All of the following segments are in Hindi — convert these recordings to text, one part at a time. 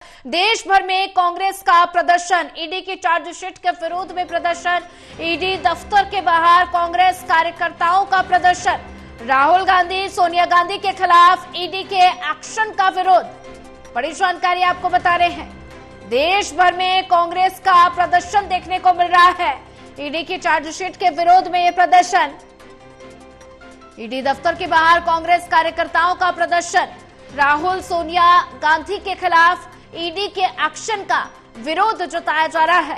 देश भर में कांग्रेस का प्रदर्शन, ईडी की चार्जशीट के विरोध में प्रदर्शन, ईडी दफ्तर के बाहर कांग्रेस कार्यकर्ताओं का प्रदर्शन, राहुल गांधी सोनिया गांधी के खिलाफ ईडी के एक्शन का विरोध। बड़ी जानकारी आपको बता रहे हैं, देश भर में कांग्रेस का प्रदर्शन देखने को मिल रहा है। ईडी की चार्जशीट के विरोध में यह प्रदर्शन, ईडी दफ्तर के बाहर कांग्रेस कार्यकर्ताओं का प्रदर्शन, राहुल सोनिया गांधी के खिलाफ ईडी के एक्शन का विरोध जताया जा रहा है।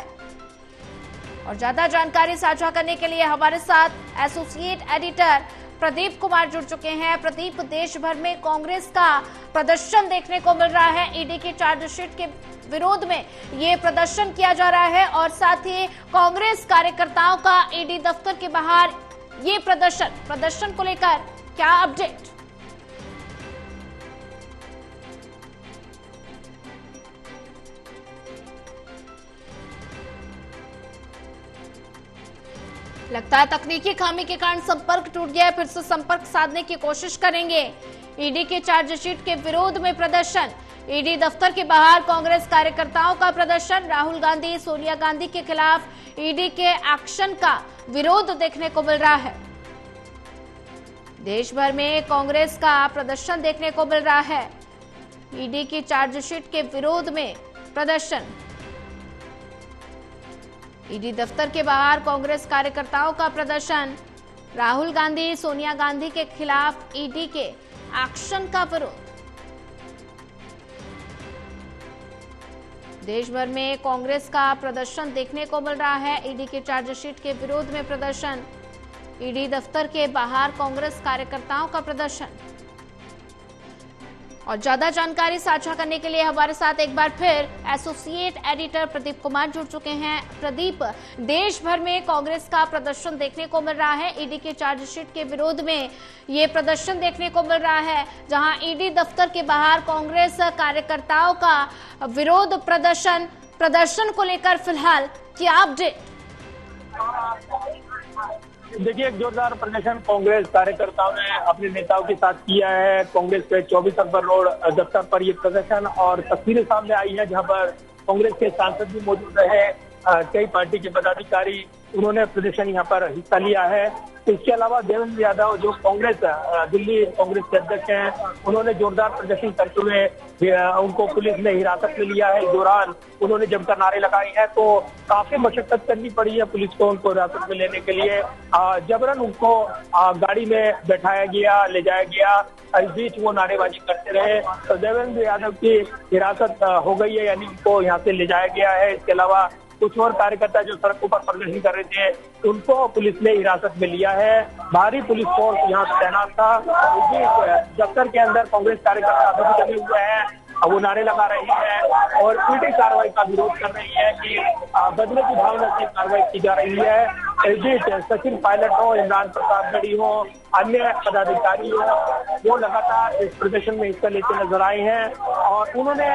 और ज्यादा जानकारी साझा करने के लिए हमारे साथ एसोसिएट एडिटर प्रदीप कुमार जुड़ चुके हैं। प्रदीप, देश भर में कांग्रेस का प्रदर्शन देखने को मिल रहा है, ईडी की चार्जशीट के विरोध में ये प्रदर्शन किया जा रहा है और साथ ही कांग्रेस कार्यकर्ताओं का ईडी दफ्तर के बाहर ये प्रदर्शन को लेकर क्या अपडेट? लगता है तकनीकी खामी के कारण संपर्क टूट गया है, फिर से संपर्क साधने की कोशिश करेंगे। ईडी के चार्जशीट के विरोध में प्रदर्शन, ईडी दफ्तर के बाहर कांग्रेस कार्यकर्ताओं का प्रदर्शन, राहुल गांधी सोनिया गांधी के खिलाफ ईडी के एक्शन का विरोध देखने को मिल रहा है। देश भर में कांग्रेस का प्रदर्शन देखने को मिल रहा है, ईडी की चार्जशीट के विरोध में प्रदर्शन, ईडी दफ्तर के बाहर कांग्रेस कार्यकर्ताओं का प्रदर्शन, राहुल गांधी सोनिया गांधी के खिलाफ ईडी के एक्शन का विरोध। देश भर में कांग्रेस का प्रदर्शन देखने को मिल रहा है, ईडी के चार्जशीट के विरोध में प्रदर्शन, ईडी दफ्तर के बाहर कांग्रेस कार्यकर्ताओं का प्रदर्शन। और ज्यादा जानकारी साझा करने के लिए हमारे साथ एक बार फिर एसोसिएट एडिटर प्रदीप कुमार जुड़ चुके हैं। प्रदीप, देश भर में कांग्रेस का प्रदर्शन देखने को मिल रहा है, ईडी के चार्जशीट के विरोध में ये प्रदर्शन देखने को मिल रहा है, जहां ईडी दफ्तर के बाहर कांग्रेस कार्यकर्ताओं का विरोध प्रदर्शन को लेकर फिलहाल क्या अपडेट? देखिए, एक जोरदार प्रदर्शन कांग्रेस कार्यकर्ताओं ने अपने नेताओं के साथ किया है। कांग्रेस के 24 अक्टूबर रोड दफ्तर पर ये प्रदर्शन और तस्वीरें सामने आई है, जहां पर कांग्रेस के सांसद भी मौजूद रहे, कई पार्टी के पदाधिकारी, उन्होंने प्रदर्शन यहाँ पर हिस्सा लिया है। इसके अलावा देवेंद्र यादव, जो दिल्ली कांग्रेस के अध्यक्ष हैं, उन्होंने जोरदार प्रदर्शन करते हुए उनको पुलिस ने हिरासत में लिया है। इस दौरान उन्होंने जमकर नारे लगाए हैं, तो काफी मशक्कत करनी पड़ी है पुलिस को उनको हिरासत में लेने के लिए। जबरन उनको गाड़ी में बैठाया गया, ले जाया गया। इस बीच वो नारेबाजी करते रहे, तो देवेंद्र यादव की हिरासत हो गई है, यानी उनको यहाँ से ले जाया गया है। इसके अलावा कुछ और कार्यकर्ता जो सड़कों पर प्रदर्शन कर रहे थे, उनको पुलिस ने हिरासत में लिया है। भारी पुलिस फोर्स यहाँ तैनात था। दफ्तर के अंदर कांग्रेस कार्यकर्ता अभी भी लगे हुए हैं, वो नारे लगा रही है और पीटी कार्रवाई का विरोध कर रही है कि बदले की भावना से कार्रवाई की जा रही है। इस बीच सचिन पायलट हो, इमरान प्रताप गढ़ी हो, अन्य पदाधिकारी हो, वो लगातार इस प्रदर्शन में हिस्सा लेते नजर आए हैं। और उन्होंने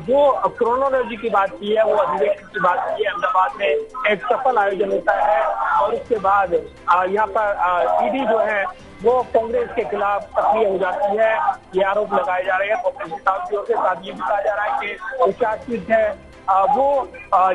जो क्रोनोलॉजी की बात की है, वो अधिवेशन की बात की है। अहमदाबाद में एक सफल आयोजन होता है और उसके बाद यहाँ पर ईडी जो है वो कांग्रेस के खिलाफ सक्रिय हो जाती है। ये आरोप लगाए जा रहे हैं कांग्रेस नेताओं की ओर से। साथ ये भी कहा जा रहा है कि चार्जशीट है वो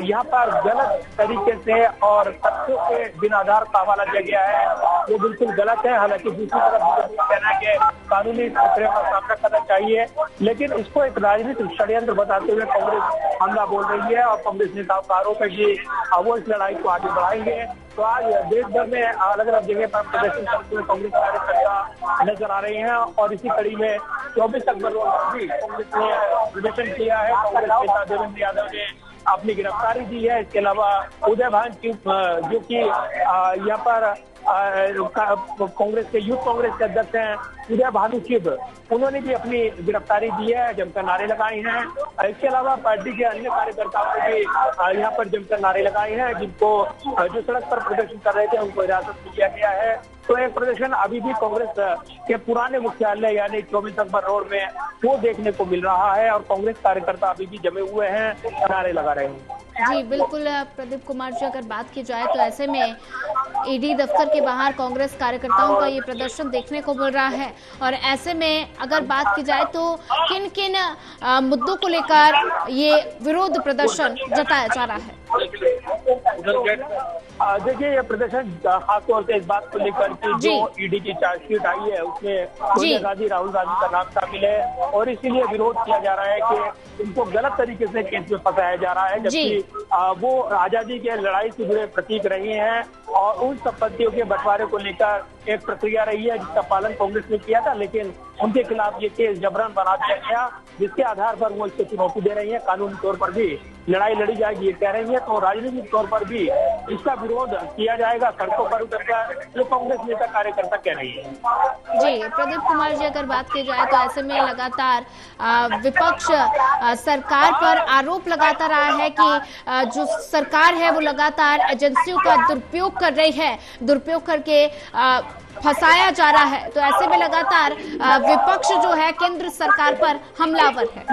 यहाँ पर गलत तरीके से और तथ्यों के बिना आधार का हवाला दिया गया है, वो बिल्कुल गलत है। हालांकि दूसरी तरफ कहना है कि कानूनी खतरे का सामना करना चाहिए, लेकिन इसको एक राजनीतिक षड्यंत्र बताते हुए कांग्रेस हमला बोल रही है और कांग्रेस नेताओं का आरोप है कि वो इस लड़ाई को आगे बढ़ाएंगे। तो आज देश भर में अलग अलग जगह पर प्रदर्शन करते हुए कांग्रेस कार्यकर्ता नजर आ रहे हैं और इसी कड़ी में 24 अक्टूबर रोड भी कांग्रेस ने प्रदर्शन किया है। कांग्रेस नेता देवेंद्र यादव ने अपनी गिरफ्तारी दी है। इसके अलावा उदय भान जो कि यहाँ पर कांग्रेस के यूथ कांग्रेस के अध्यक्ष हैं, उदय भानु शिव, उन्होंने भी अपनी गिरफ्तारी दी है, जमकर नारे लगाए हैं। इसके अलावा पार्टी के अन्य कार्यकर्ताओं ने भी यहाँ पर जमकर नारे लगाए हैं, जिनको जो सड़क पर प्रदर्शन कर रहे थे उनको हिरासत में लिया गया है। तो एक प्रदर्शन अभी भी कांग्रेस के पुराने मुख्यालय यानी 24 अक्टूबर रोड में वो देखने को मिल रहा है और कांग्रेस कार्यकर्ता अभी भी जमे हुए हैं, नारे लगा रहे हैं। जी बिल्कुल प्रदीप कुमार जी, अगर बात की जाए तो ऐसे में ईडी दफ्तर के बाहर कांग्रेस कार्यकर्ताओं का ये प्रदर्शन देखने को मिल रहा है। और ऐसे में अगर बात की जाए तो किन किन मुद्दों को लेकर ये विरोध प्रदर्शन जताया जा रहा है? देखिए, ये प्रदर्शन खासतौर से इस बात को लेकर कि जो ईडी की चार्जशीट आई है उसमें सोनिया गांधी, राहुल गांधी का नाम शामिल है और इसीलिए विरोध किया जा रहा है कि इनको गलत तरीके से केस में फंसाया जा रहा है, जबकि वो आजादी के लड़ाई से जुड़े प्रतीक रहे हैं और उन संपत्तियों के बंटवारे को लेकर एक प्रक्रिया रही है जिसका पालन कांग्रेस ने किया था, लेकिन उनके खिलाफ ये केस जबरन बना दिया गया, जिसके आधार पर वो इसको चुनौती दे रही है। कानूनी तौर पर भी लड़ाई लड़ी जाएगी ये कह रही है, तो राजनीतिक तौर पर भी इसका विरोध किया जाएगा सड़कों पर उतरकर, जो कांग्रेस नेता कार्यकर्ता कह रही है। जी प्रदीप कुमार जी, अगर बात की जाए तो ऐसे में लगातार विपक्ष सरकार पर आरोप लगाता रहा है कि जो सरकार है वो लगातार एजेंसियों का दुरुपयोग कर रही है, दुरुपयोग करके फंसाया जा रहा है। तो ऐसे में लगातार विपक्ष जो है केंद्र सरकार पर हमलावर है।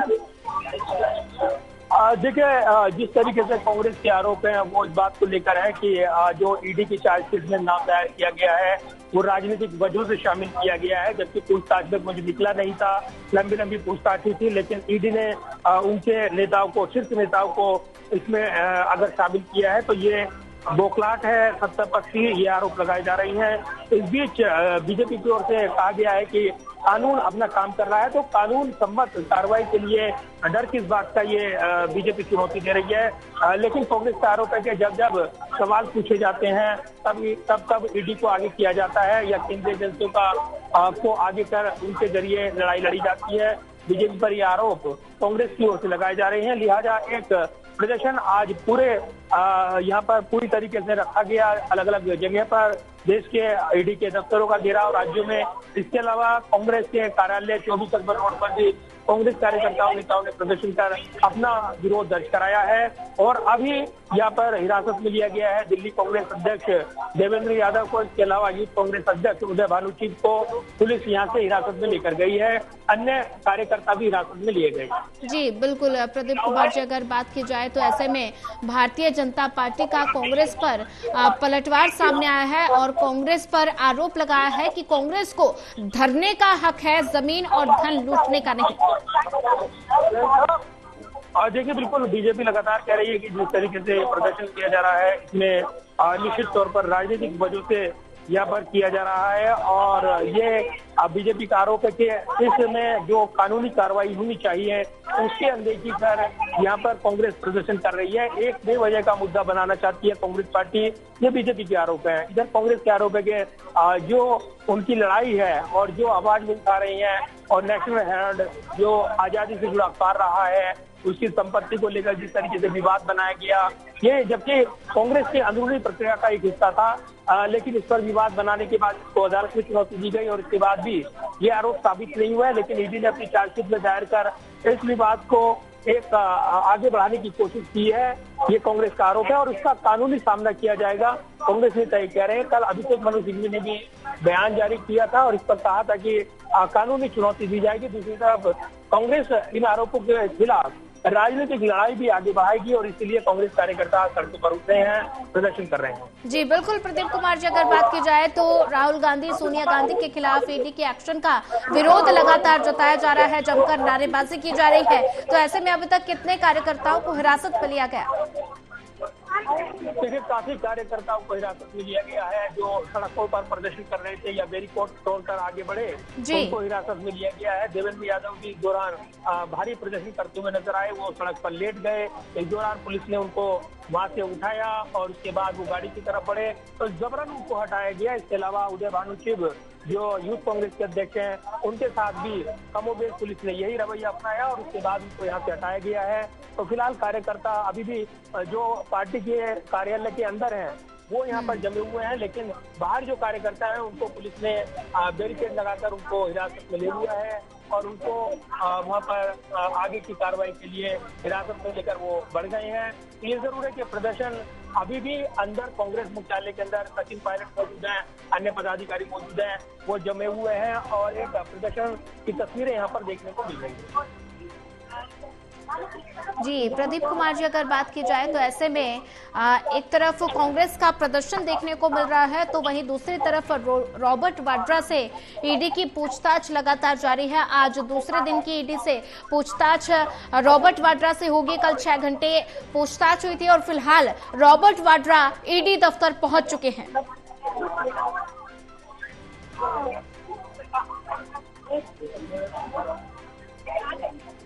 देखिए, जिस तरीके से कांग्रेस के आरोप हैं वो इस बात को लेकर है कि जो ईडी की चार्जशीट में नाम दायर किया गया है वो राजनीतिक वजहों से शामिल किया गया है, जबकि पूछताछ में मुझे निकला नहीं था, लंबी लंबी पूछताछ थी, लेकिन ईडी ने उनके नेताओं को, शीर्ष नेताओं को इसमें अगर शामिल किया है तो ये बौखलाहट है, सत्तापक्षी ये आरोप लगाए जा रही हैं। इस बीच बीजेपी की ओर से कहा गया है कि कानून अपना काम कर रहा है, तो कानून सम्मत कार्रवाई के लिए डर किस बात का, ये बीजेपी चुनौती दे रही है। लेकिन कांग्रेस का आरोप है कि जब जब सवाल पूछे जाते हैं तब ईडी को आगे किया जाता है या केंद्रीय एजेंसियों को आगे कर उनके जरिए लड़ाई लड़ी जाती है। बीजेपी पर ये आरोप कांग्रेस की ओर से लगाए जा रहे हैं, लिहाजा एक प्रदर्शन आज पूरे यहाँ पर पूरी तरीके से रखा गया, अलग अलग जगह पर देश के ईडी के दफ्तरों का घेराव राज्यों में। इसके अलावा कांग्रेस के कार्यालय 24 अक्टूबर रोड पर भी कांग्रेस कार्यकर्ताओं नेताओं ने प्रदर्शन कर अपना विरोध दर्ज कराया है और अभी यहाँ पर हिरासत में लिया गया है दिल्ली कांग्रेस अध्यक्ष देवेंद्र यादव को। इसके अलावा यूथ कांग्रेस अध्यक्ष उदय भानुचीत को पुलिस यहाँ से हिरासत में लेकर गई है, अन्य कार्यकर्ता भी हिरासत में लिए गए। जी बिल्कुल प्रदीप कुमार जी, अगर बात की जाए तो ऐसे में भारतीय जनता पार्टी का कांग्रेस पर पलटवार सामने आया है और कांग्रेस पर आरोप लगाया है कि कांग्रेस को धरने का हक है, जमीन और धन लूटने का नहीं। देखिए, बिल्कुल बीजेपी लगातार कह रही है कि जिस तरीके से प्रदर्शन किया जा रहा है इसमें निश्चित तौर पर राजनीतिक वजह से यहाँ पर किया जा रहा है और ये बीजेपी का आरोप है कि इसमें जो कानूनी कार्रवाई होनी चाहिए उसकी अनदेखी कर यहाँ पर कांग्रेस प्रदर्शन कर रही है, एक बेवजह का मुद्दा बनाना चाहती है कांग्रेस पार्टी, ये बीजेपी के आरोप है। इधर कांग्रेस के आरोप है कि जो उनकी लड़ाई है और जो आवाज उठा रही है और नेशनल हेराल्ड जो आजादी से जुड़ा अखबार रहा है उसकी संपत्ति को लेकर जिस तरीके से विवाद बनाया गया, ये जबकि कांग्रेस की अंदरूनी प्रक्रिया का एक हिस्सा था, लेकिन इस पर विवाद बनाने के बाद इसको अदालत में चुनौती दी गई और इसके बाद भी ये आरोप साबित नहीं हुआ है। लेकिन ईडी ने अपनी चार्जशीट में दायर कर इस विवाद को एक आगे बढ़ाने की कोशिश की है, ये कांग्रेस का आरोप है और उसका कानूनी सामना किया जाएगा, कांग्रेस ने तय कह रहे हैं। कल अभिषेक मनु सिंघवी ने भी बयान जारी किया था और इस पर कहा था कि कानूनी चुनौती दी जाएगी। दूसरी तरफ कांग्रेस इन आरोपों के खिलाफ राजनीतिक लड़ाई भी आगे बढ़ाएगी और इसीलिए कांग्रेस कार्यकर्ता सड़कों पर उतरे हैं, प्रदर्शन कर रहे हैं। जी बिल्कुल प्रदीप कुमार जी, अगर बात की जाए तो राहुल गांधी, सोनिया गांधी के खिलाफ ईडी के एक्शन का विरोध लगातार जताया जा रहा है, जमकर नारेबाजी की जा रही है। तो ऐसे में अभी तक कितने कार्यकर्ताओं को हिरासत में लिया गया? देखिए, काफी कार्यकर्ताओं को हिरासत में लिया गया है जो सड़कों पर प्रदर्शन कर रहे थे या बैरिकेड तोड़कर आगे बढ़े, उनको हिरासत में लिया गया है। देवेंद्र यादव भी इस दौरान भारी प्रदर्शन करते हुए नजर आए, वो सड़क पर लेट गए, इस दौरान पुलिस ने उनको वहां से उठाया और उसके बाद वो गाड़ी की तरफ बढ़े तो जबरन उनको हटाया गया। इसके अलावा उदय भानुचीत जो यूथ कांग्रेस के अध्यक्ष हैं उनके साथ भी कमोबेश पुलिस ने यही रवैया अपनाया और उसके बाद उनको यहाँ से हटाया गया है। तो फिलहाल कार्यकर्ता अभी भी जो पार्टी के कार्यालय के अंदर हैं वो यहाँ पर जमे हुए हैं, लेकिन बाहर जो कार्यकर्ता हैं उनको पुलिस ने बैरिकेड लगाकर उनको हिरासत में ले लिया है और उनको वहाँ पर आगे की कार्रवाई के लिए हिरासत में लेकर वो बढ़ गए हैं। ये जरूर है कि प्रदर्शन अभी भी अंदर कांग्रेस मुख्यालय के अंदर सचिन पायलट मौजूद हैं, अन्य पदाधिकारी मौजूद हैं, वो जमे हुए हैं और एक प्रदर्शन की तस्वीरें यहाँ पर देखने को मिल रही है। जी प्रदीप कुमार जी, अगर बात की जाए तो ऐसे में एक तरफ कांग्रेस का प्रदर्शन देखने को मिल रहा है, तो वहीं दूसरी तरफ रॉबर्ट वाड्रा से ईडी की पूछताछ लगातार जारी है। आज दूसरे दिन की ईडी से पूछताछ रॉबर्ट वाड्रा से होगी। कल 6 घंटे पूछताछ हुई थी और फिलहाल रॉबर्ट वाड्रा ईडी दफ्तर पहुंच चुके हैं।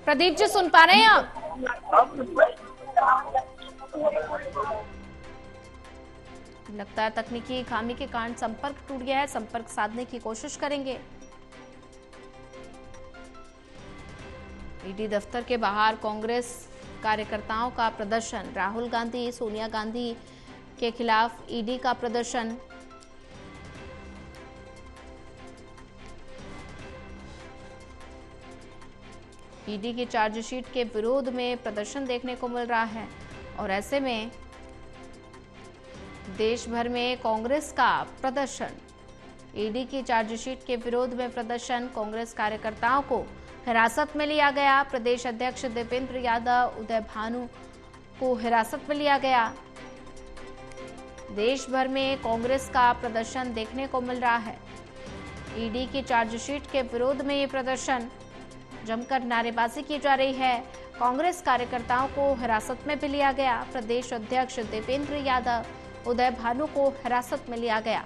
प्रदीप जी, सुन पा रहे हैं आप? लगता है तकनीकी खामी के कारण संपर्क टूट गया है, संपर्क साधने की कोशिश करेंगे। ईडी दफ्तर के बाहर कांग्रेस कार्यकर्ताओं का प्रदर्शन, राहुल गांधी सोनिया गांधी के खिलाफ ईडी का प्रदर्शन। ईडी की चार्जशीट के विरोध में प्रदर्शन देखने को मिल रहा है और ऐसे में देश भर में कांग्रेस का प्रदर्शन, ईडी की चार्जशीट के विरोध में प्रदर्शन, कांग्रेस कार्यकर्ताओं को हिरासत में लिया गया। प्रदेश अध्यक्ष दीपेंद्र यादव, उदय भानु को हिरासत में लिया गया। देश भर में कांग्रेस का प्रदर्शन देखने को मिल रहा है। ईडी की चार्जशीट के विरोध में ये प्रदर्शन, जमकर नारेबाजी की जा रही है। कांग्रेस कार्यकर्ताओं को हिरासत में भी लिया गया। प्रदेश अध्यक्ष दीपेंद्र यादव, उदय भानु को हिरासत में लिया गया।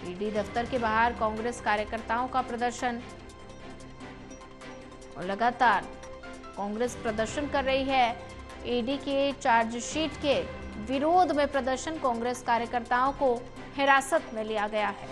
ईडी दफ्तर के बाहर कांग्रेस कार्यकर्ताओं का प्रदर्शन और लगातार कांग्रेस प्रदर्शन कर रही है। ईडी के चार्जशीट के विरोध में प्रदर्शन, कांग्रेस कार्यकर्ताओं को हिरासत में लिया गया है।